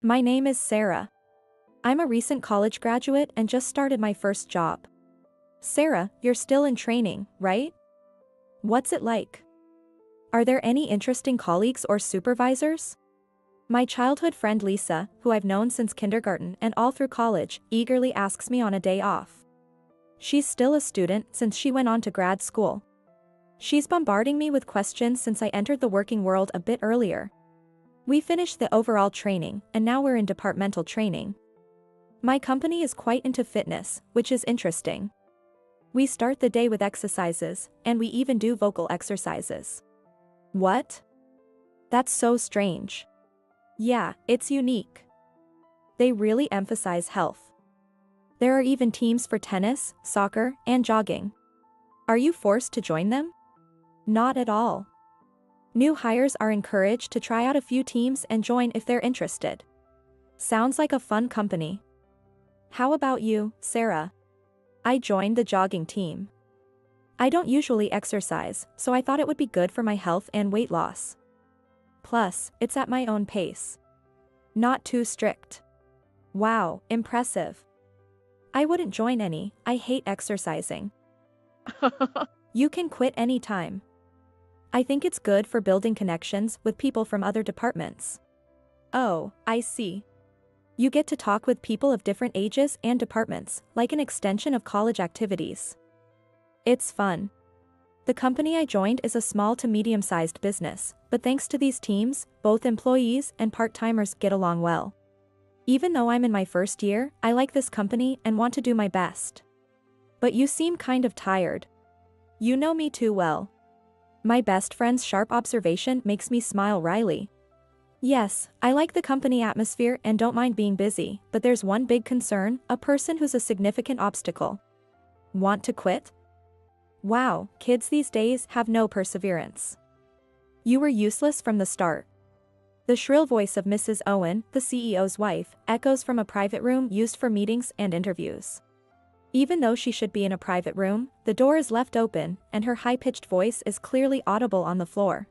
My name is Sarah. I'm a recent college graduate and just started my first job. Sarah, you're still in training, right? What's it like? Are there any interesting colleagues or supervisors? My childhood friend Lisa, who I've known since kindergarten and all through college, eagerly asks me on a day off. She's still a student since she went on to grad school. She's bombarding me with questions since I entered the working world a bit earlier. We finished the overall training, and now we're in departmental training. My company is quite into fitness, which is interesting. We start the day with exercises, and we even do vocal exercises. What? That's so strange. Yeah, it's unique. They really emphasize health. There are even teams for tennis, soccer, and jogging. Are you forced to join them? Not at all. New hires are encouraged to try out a few teams and join if they're interested. Sounds like a fun company. How about you, Sarah? I joined the jogging team. I don't usually exercise, so I thought it would be good for my health and weight loss. Plus, it's at my own pace. Not too strict. Wow, impressive. I wouldn't join any, I hate exercising. You can quit anytime. I think it's good for building connections with people from other departments. Oh, I see. You get to talk with people of different ages and departments, like an extension of college activities. It's fun. The company I joined is a small to medium-sized business, but thanks to these teams, both employees and part-timers get along well. Even though I'm in my first year, I like this company and want to do my best. But you seem kind of tired. You know me too well. My best friend's sharp observation makes me smile wryly. Yes, I like the company atmosphere and don't mind being busy, but there's one big concern, a person who's a significant obstacle. Want to quit? Wow, kids these days have no perseverance. You were useless from the start. The shrill voice of Mrs. Owen, the CEO's wife, echoes from a private room used for meetings and interviews. Even though she should be in a private room, the door is left open, and her high-pitched voice is clearly audible on the floor.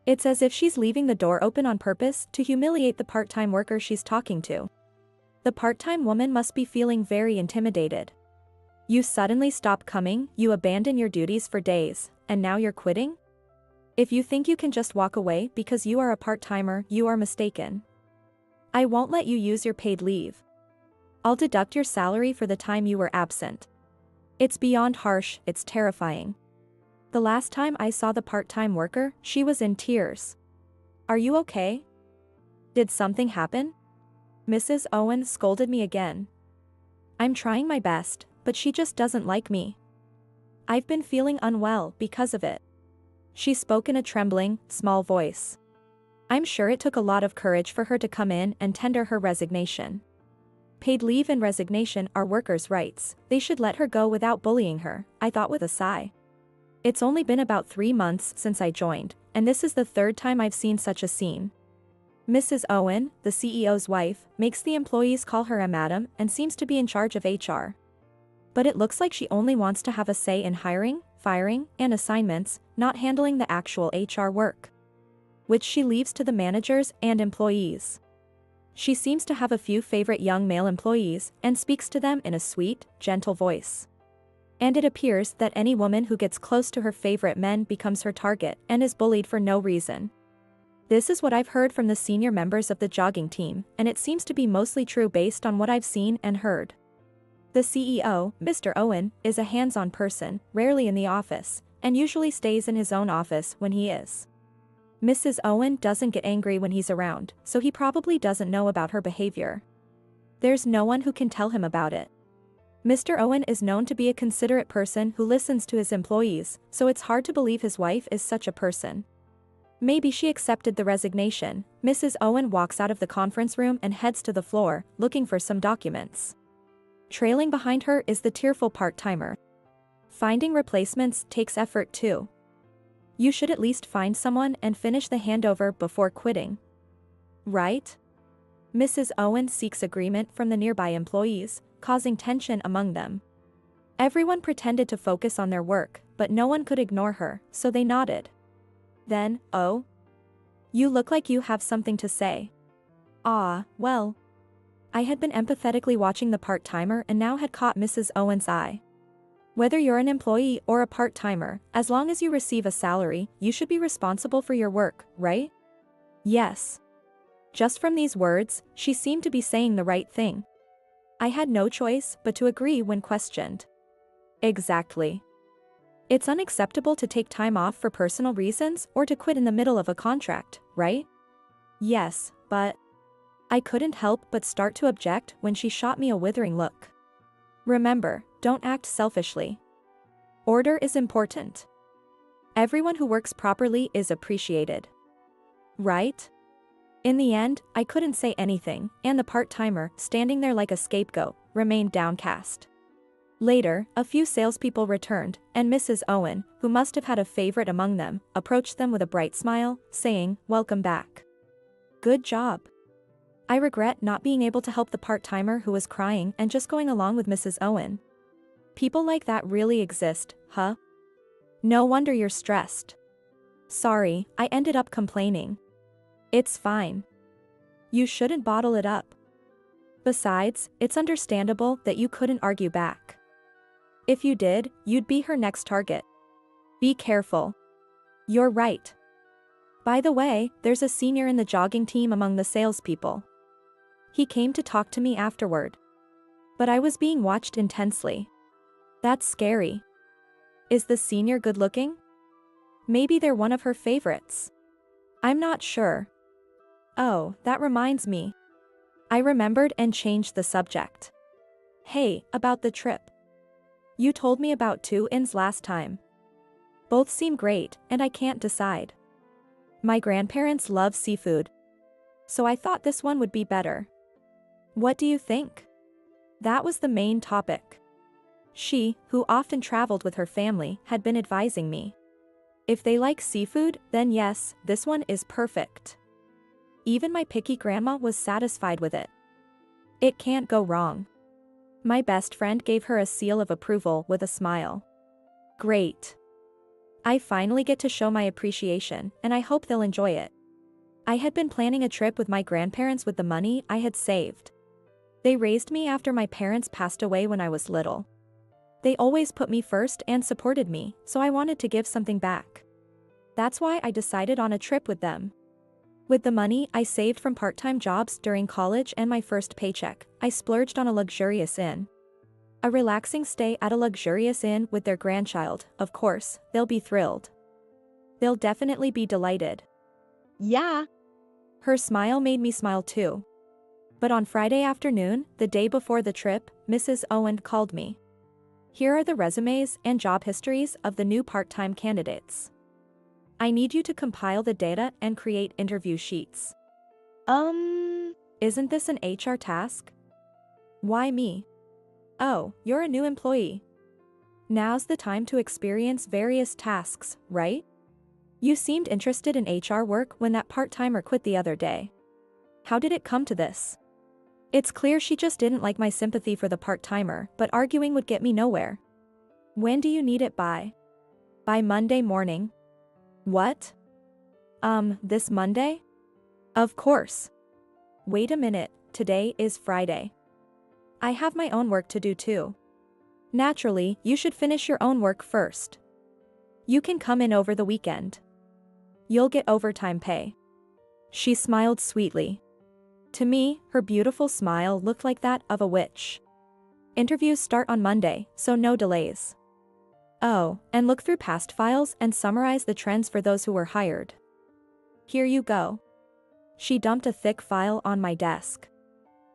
It's as if she's leaving the door open on purpose to humiliate the part-time worker she's talking to. The part-time woman must be feeling very intimidated. You suddenly stop coming, you abandon your duties for days, and now you're quitting? If you think you can just walk away because you are a part-timer, you are mistaken. I won't let you use your paid leave. I'll deduct your salary for the time you were absent. It's beyond harsh, it's terrifying. The last time I saw the part-time worker, she was in tears. Are you okay? Did something happen? Mrs. Owen scolded me again. I'm trying my best, but she just doesn't like me. I've been feeling unwell because of it. She spoke in a trembling, small voice. I'm sure it took a lot of courage for her to come in and tender her resignation. Paid leave and resignation are workers' rights, they should let her go without bullying her, I thought with a sigh. It's only been about 3 months since I joined, and this is the third time I've seen such a scene. Mrs. Owen, the CEO's wife, makes the employees call her a madam and seems to be in charge of HR. But it looks like she only wants to have a say in hiring, firing, and assignments, not handling the actual HR work, which she leaves to the managers and employees. She seems to have a few favorite young male employees and speaks to them in a sweet, gentle voice. And it appears that any woman who gets close to her favorite men becomes her target and is bullied for no reason. This is what I've heard from the senior members of the jogging team, and it seems to be mostly true based on what I've seen and heard. The CEO, Mr. Owen, is a hands-on person, rarely in the office, and usually stays in his own office when he is. Mrs. Owen doesn't get angry when he's around, so he probably doesn't know about her behavior. There's no one who can tell him about it. Mr. Owen is known to be a considerate person who listens to his employees, so it's hard to believe his wife is such a person. Maybe she accepted the resignation. Mrs. Owen walks out of the conference room and heads to the floor, looking for some documents. Trailing behind her is the tearful part-timer. Finding replacements takes effort too. You should at least find someone and finish the handover before quitting. Right? Mrs. Owen seeks agreement from the nearby employees, causing tension among them. Everyone pretended to focus on their work, but no one could ignore her, so they nodded. Then, oh? You look like you have something to say. Ah, well. I had been empathetically watching the part-timer and now had caught Mrs. Owen's eye. Whether you're an employee or a part-timer, as long as you receive a salary, you should be responsible for your work, right? Yes. Just from these words, she seemed to be saying the right thing. I had no choice but to agree when questioned. Exactly. It's unacceptable to take time off for personal reasons or to quit in the middle of a contract, right? Yes, but I couldn't help but start to object when she shot me a withering look. Remember, don't act selfishly. Order is important. Everyone who works properly is appreciated. Right? In the end, I couldn't say anything, and the part-timer, standing there like a scapegoat, remained downcast. Later, a few salespeople returned, and Mrs. Owen, who must have had a favorite among them, approached them with a bright smile, saying, "Welcome back. Good job." I regret not being able to help the part-timer who was crying and just going along with Mrs. Owen. People like that really exist, huh? No wonder you're stressed. Sorry, I ended up complaining. It's fine. You shouldn't bottle it up. Besides, it's understandable that you couldn't argue back. If you did, you'd be her next target. Be careful. You're right. By the way, there's a senior in the jogging team among the salespeople. He came to talk to me afterward. But I was being watched intensely. That's scary. Is the senior good-looking? Maybe they're one of her favorites. I'm not sure. Oh, that reminds me. I remembered and changed the subject. Hey, about the trip. You told me about 2 inns last time. Both seem great, and I can't decide. My grandparents love seafood. So I thought this one would be better. What do you think? That was the main topic. She, who often traveled with her family, had been advising me. If they like seafood, then yes, this one is perfect. Even my picky grandma was satisfied with it. It can't go wrong. My best friend gave her a seal of approval with a smile. Great. I finally get to show my appreciation, and I hope they'll enjoy it. I had been planning a trip with my grandparents with the money I had saved. They raised me after my parents passed away when I was little. They always put me first and supported me, so I wanted to give something back. That's why I decided on a trip with them. With the money I saved from part-time jobs during college and my first paycheck, I splurged on a luxurious inn. A relaxing stay at a luxurious inn with their grandchild, of course, they'll be thrilled. They'll definitely be delighted. Yeah. Her smile made me smile too. But on Friday afternoon, the day before the trip, Mrs. Owen called me. Here are the resumes and job histories of the new part-time candidates. I need you to compile the data and create interview sheets. Isn't this an HR task? Why me? Oh, you're a new employee. Now's the time to experience various tasks, right? You seemed interested in HR work when that part-timer quit the other day. How did it come to this? It's clear she just didn't like my sympathy for the part-timer, but arguing would get me nowhere. When do you need it by? By Monday morning. What? This Monday? Of course. Wait a minute, today is Friday. I have my own work to do too. Naturally, you should finish your own work first. You can come in over the weekend. You'll get overtime pay. She smiled sweetly. To me, her beautiful smile looked like that of a witch. Interviews start on Monday, so no delays. Oh, and look through past files and summarize the trends for those who were hired. Here you go. She dumped a thick file on my desk.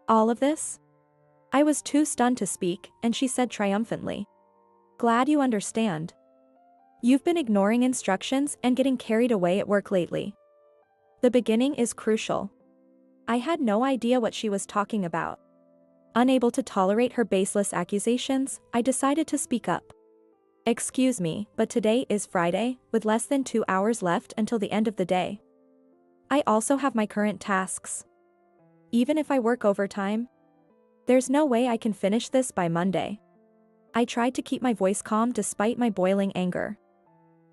All of this? I was too stunned to speak, and she said triumphantly. Glad you understand. You've been ignoring instructions and getting carried away at work lately. The beginning is crucial. I had no idea what she was talking about. Unable to tolerate her baseless accusations, I decided to speak up. Excuse me, but today is Friday, with less than 2 hours left until the end of the day. I also have my current tasks. Even if I work overtime, there's no way I can finish this by Monday. I tried to keep my voice calm despite my boiling anger.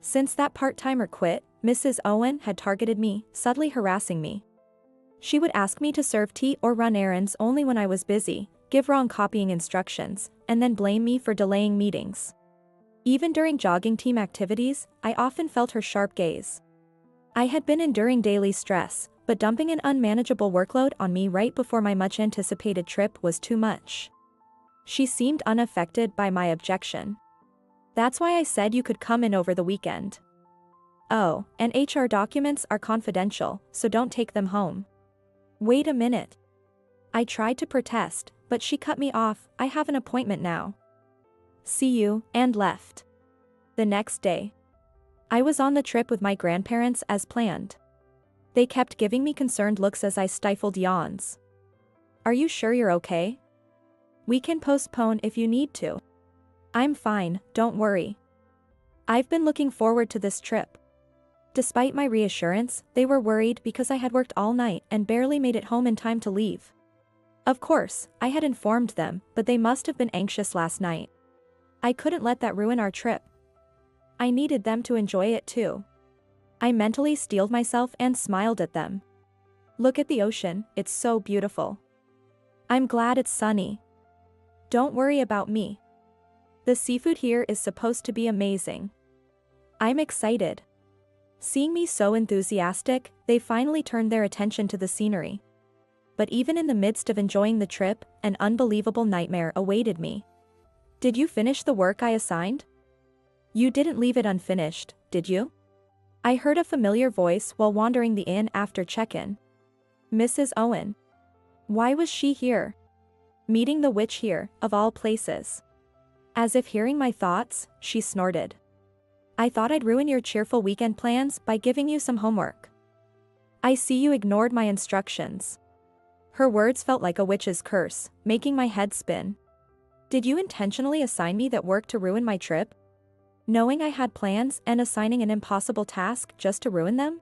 Since that part-timer quit, Mrs. Owen had targeted me, subtly harassing me. She would ask me to serve tea or run errands only when I was busy, give wrong copying instructions, and then blame me for delaying meetings. Even during jogging team activities, I often felt her sharp gaze. I had been enduring daily stress, but dumping an unmanageable workload on me right before my much-anticipated trip was too much. She seemed unaffected by my objection. That's why I said you could come in over the weekend. Oh, and HR documents are confidential, so don't take them home. Wait a minute. I tried to protest, but she cut me off. I have an appointment now. See you, and left. The next day, I was on the trip with my grandparents as planned. They kept giving me concerned looks as I stifled yawns. Are you sure you're okay? We can postpone if you need to. I'm fine, don't worry. I've been looking forward to this trip. Despite my reassurance, they were worried because I had worked all night and barely made it home in time to leave. Of course, I had informed them, but they must have been anxious last night. I couldn't let that ruin our trip. I needed them to enjoy it too. I mentally steeled myself and smiled at them. Look at the ocean, it's so beautiful. I'm glad it's sunny. Don't worry about me. The seafood here is supposed to be amazing. I'm excited. Seeing me so enthusiastic, they finally turned their attention to the scenery. But even in the midst of enjoying the trip, an unbelievable nightmare awaited me. Did you finish the work I assigned? You didn't leave it unfinished, did you? I heard a familiar voice while wandering the inn after check-in. Mrs. Owen. Why was she here? Meeting the witch here, of all places. As if hearing my thoughts, she snorted. I thought I'd ruin your cheerful weekend plans by giving you some homework. I see you ignored my instructions. Her words felt like a witch's curse, making my head spin. Did you intentionally assign me that work to ruin my trip? Knowing I had plans and assigning an impossible task just to ruin them?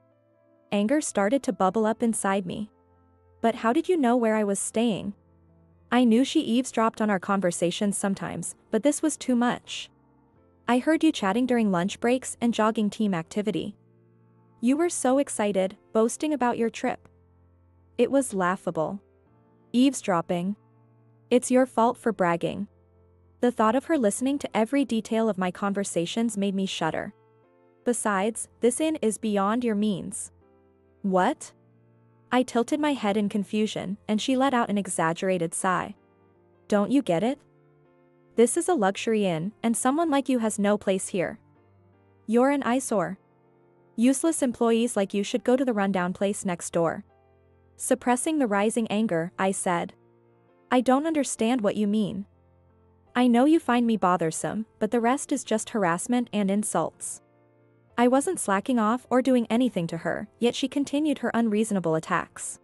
Anger started to bubble up inside me. But how did you know where I was staying? I knew she eavesdropped on our conversations sometimes, but this was too much. I heard you chatting during lunch breaks and jogging team activity. You were so excited, boasting about your trip. It was laughable. Eavesdropping. It's your fault for bragging. The thought of her listening to every detail of my conversations made me shudder. Besides, this inn is beyond your means. What? I tilted my head in confusion, and she let out an exaggerated sigh. Don't you get it? This is a luxury inn, and someone like you has no place here. You're an eyesore. Useless employees like you should go to the rundown place next door. Suppressing the rising anger, I said. I don't understand what you mean. I know you find me bothersome, but the rest is just harassment and insults. I wasn't slacking off or doing anything to her, yet she continued her unreasonable attacks.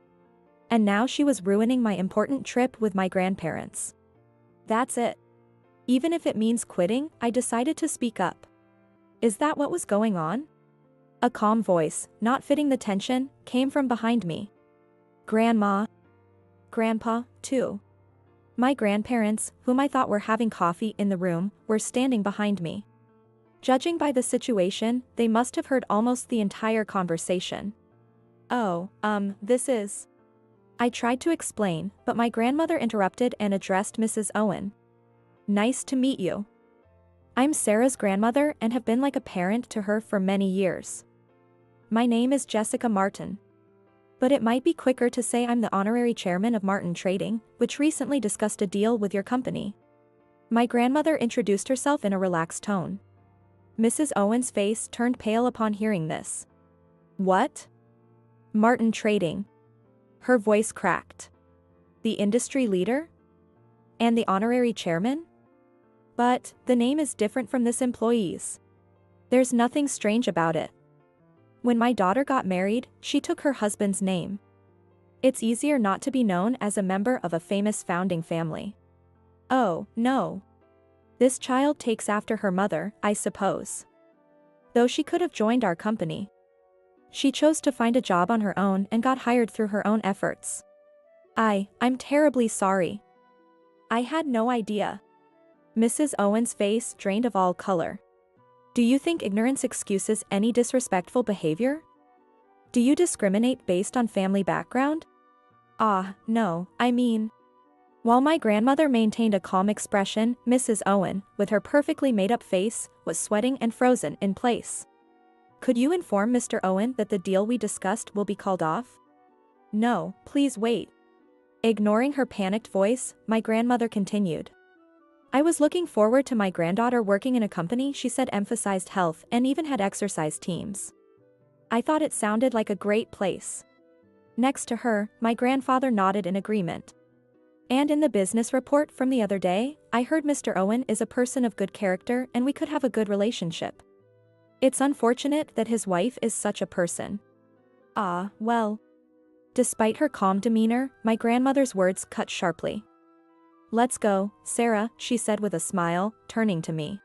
And now she was ruining my important trip with my grandparents. That's it. Even if it means quitting, I decided to speak up. Is that what was going on? A calm voice, not fitting the tension, came from behind me. Grandma. Grandpa, too. My grandparents, whom I thought were having coffee in the room, were standing behind me. Judging by the situation, they must have heard almost the entire conversation. Oh, this is... I tried to explain, but my grandmother interrupted and addressed Mrs. Owen. Nice to meet you. I'm Sarah's grandmother and have been like a parent to her for many years. My name is Jessica Martin. But it might be quicker to say I'm the honorary chairman of Martin Trading, which recently discussed a deal with your company. My grandmother introduced herself in a relaxed tone. Mrs. Owen's face turned pale upon hearing this. What? Martin Trading. Her voice cracked. The industry leader? And the honorary chairman? But, the name is different from this employee's. There's nothing strange about it. When my daughter got married, she took her husband's name. It's easier not to be known as a member of a famous founding family. Oh, no. This child takes after her mother, I suppose. Though she could have joined our company. She chose to find a job on her own and got hired through her own efforts. I'm terribly sorry. I had no idea. Mrs. Owen's face drained of all color. Do you think ignorance excuses any disrespectful behavior? Do you discriminate based on family background? No, I mean. While my grandmother maintained a calm expression, Mrs. Owen, with her perfectly made-up face, was sweating and frozen in place. Could you inform Mr. Owen that the deal we discussed will be called off? No, please wait. Ignoring her panicked voice, my grandmother continued. I was looking forward to my granddaughter working in a company she said emphasized health and even had exercise teams. I thought it sounded like a great place. Next to her, my grandfather nodded in agreement. And in the business report from the other day, I heard Mr. Owen is a person of good character and we could have a good relationship. It's unfortunate that his wife is such a person. Well. Despite her calm demeanor, my grandmother's words cut sharply. Let's go, Sarah, she said with a smile, turning to me.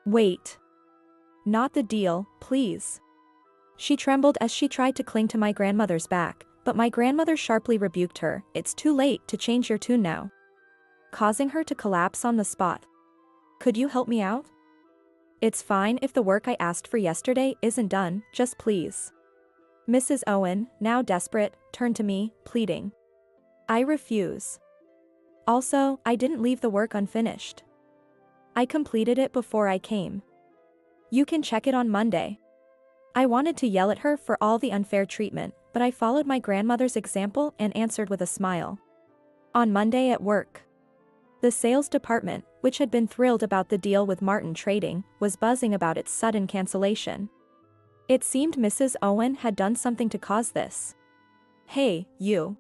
Wait. Not the deal, please. She trembled as she tried to cling to my grandmother's back, but my grandmother sharply rebuked her. It's too late to change your tune now. Causing her to collapse on the spot. Could you help me out? It's fine if the work I asked for yesterday isn't done, just please. Mrs. Owen, now desperate, turned to me, pleading. I refuse. Also, I didn't leave the work unfinished. I completed it before I came. You can check it on Monday. I wanted to yell at her for all the unfair treatment, but I followed my grandmother's example and answered with a smile. On Monday at work. The sales department, which had been thrilled about the deal with Martin Trading, was buzzing about its sudden cancellation. It seemed Mrs. Owen had done something to cause this. Hey, you.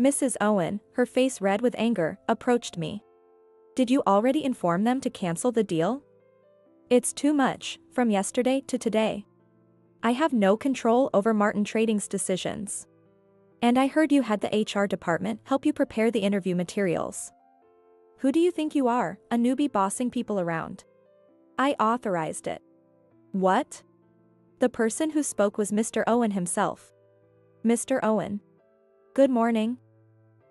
Mrs. Owen, her face red with anger, approached me. Did you already inform them to cancel the deal? It's too much, from yesterday to today. I have no control over Martin Trading's decisions. And I heard you had the HR department help you prepare the interview materials. Who do you think you are, a newbie bossing people around? I authorized it. What? The person who spoke was Mr. Owen himself. Mr. Owen. Good morning.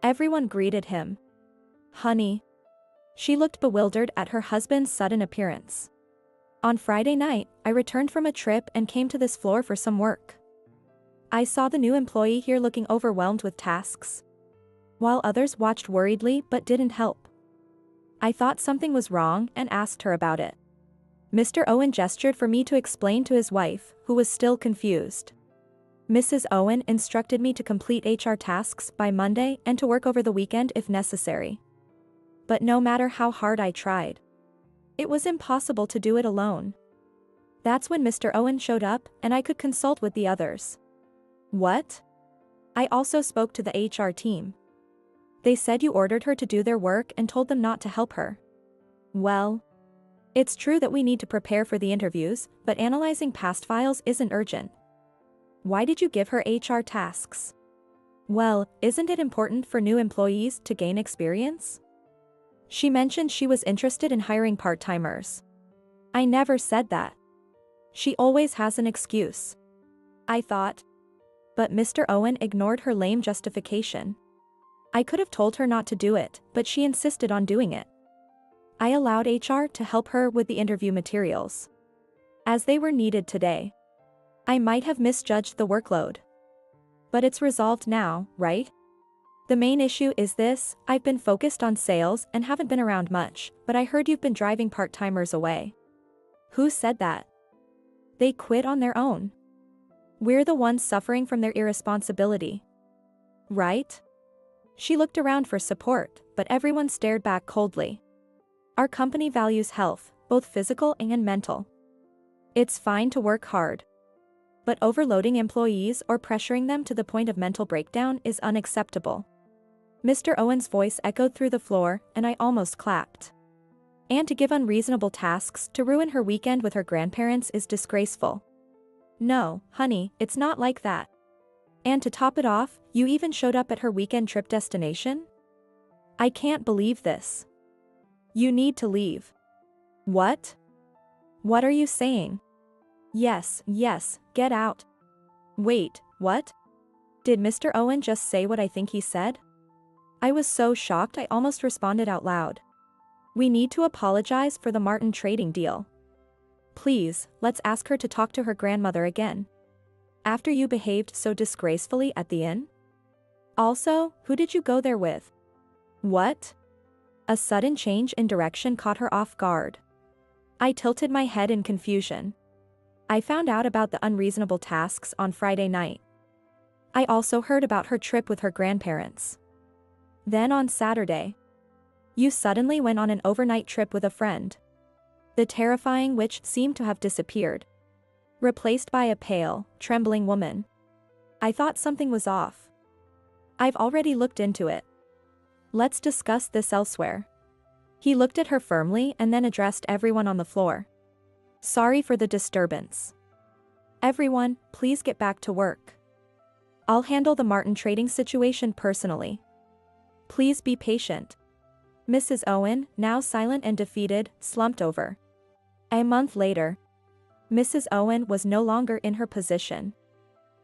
Everyone greeted him. Honey. She looked bewildered at her husband's sudden appearance. On Friday night, I returned from a trip and came to this floor for some work. I saw the new employee here looking overwhelmed with tasks, while others watched worriedly but didn't help. I thought something was wrong and asked her about it. Mr. Owen gestured for me to explain to his wife, who was still confused. Mrs. Owen instructed me to complete HR tasks by Monday and to work over the weekend if necessary. But no matter how hard I tried, it was impossible to do it alone. That's when Mr. Owen showed up and I could consult with the others. What? I also spoke to the HR team. They said you ordered her to do their work and told them not to help her. Well, it's true that we need to prepare for the interviews, but analyzing past files isn't urgent. Why did you give her HR tasks? Well, isn't it important for new employees to gain experience? She mentioned she was interested in hiring part-timers. I never said that. She always has an excuse. I thought. But Mr. Owen ignored her lame justification. I could have told her not to do it, but she insisted on doing it. I allowed HR to help her with the interview materials, as they were needed today. I might have misjudged the workload. But it's resolved now, right? The main issue is this: I've been focused on sales and haven't been around much, but I heard you've been driving part-timers away. Who said that? They quit on their own. We're the ones suffering from their irresponsibility. Right? She looked around for support, but everyone stared back coldly. Our company values health, both physical and mental. It's fine to work hard, but overloading employees or pressuring them to the point of mental breakdown is unacceptable. Mr. Owen's voice echoed through the floor, and I almost clapped. And to give unreasonable tasks to ruin her weekend with her grandparents is disgraceful. No, honey, it's not like that. And to top it off, you even showed up at her weekend trip destination? I can't believe this. You need to leave. What? What are you saying? Yes, get out. Wait, what? Did Mr. Owen just say what I think he said? I was so shocked I almost responded out loud. We need to apologize for the Martin Trading deal. Please, let's ask her to talk to her grandmother again. After you behaved so disgracefully at the inn? Also, who did you go there with? What? A sudden change in direction caught her off guard. I tilted my head in confusion. I found out about the unreasonable tasks on Friday night. I also heard about her trip with her grandparents. Then on Saturday, you suddenly went on an overnight trip with a friend. The terrifying witch seemed to have disappeared, replaced by a pale, trembling woman. I thought something was off. I've already looked into it. Let's discuss this elsewhere. He looked at her firmly and then addressed everyone on the floor. Sorry for the disturbance. Everyone, please get back to work. I'll handle the Martin trading situation personally. Please be patient. Mrs. Owen, now silent and defeated, slumped over. A month later, Mrs. Owen was no longer in her position.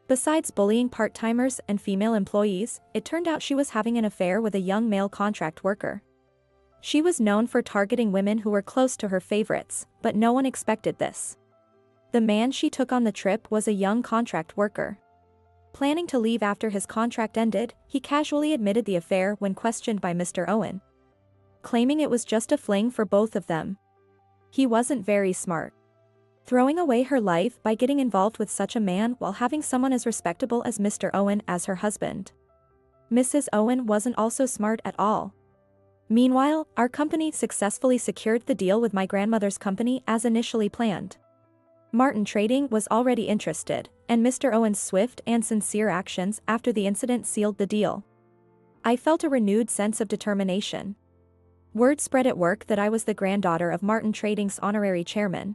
Besides bullying part-timers and female employees, it turned out she was having an affair with a young male contract worker. She was known for targeting women who were close to her favorites, but no one expected this. The man she took on the trip was a young contract worker. Planning to leave after his contract ended, he casually admitted the affair when questioned by Mr. Owen, claiming it was just a fling for both of them. He wasn't very smart. Throwing away her life by getting involved with such a man while having someone as respectable as Mr. Owen as her husband. Mrs. Owen wasn't also smart at all. Meanwhile, our company successfully secured the deal with my grandmother's company as initially planned. Martin Trading was already interested, and Mr. Owen's swift and sincere actions after the incident sealed the deal. I felt a renewed sense of determination. Word spread at work that I was the granddaughter of Martin Trading's honorary chairman.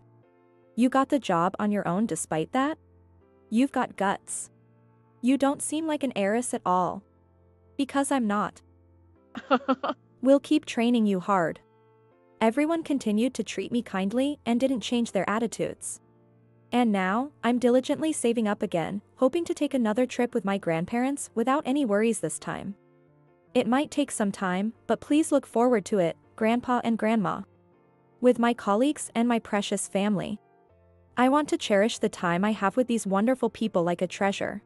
You got the job on your own despite that? You've got guts. You don't seem like an heiress at all. Because I'm not. We'll keep training you hard. Everyone continued to treat me kindly and didn't change their attitudes. And now, I'm diligently saving up again, hoping to take another trip with my grandparents without any worries this time. It might take some time, but please look forward to it, Grandpa and Grandma. With my colleagues and my precious family. I want to cherish the time I have with these wonderful people like a treasure.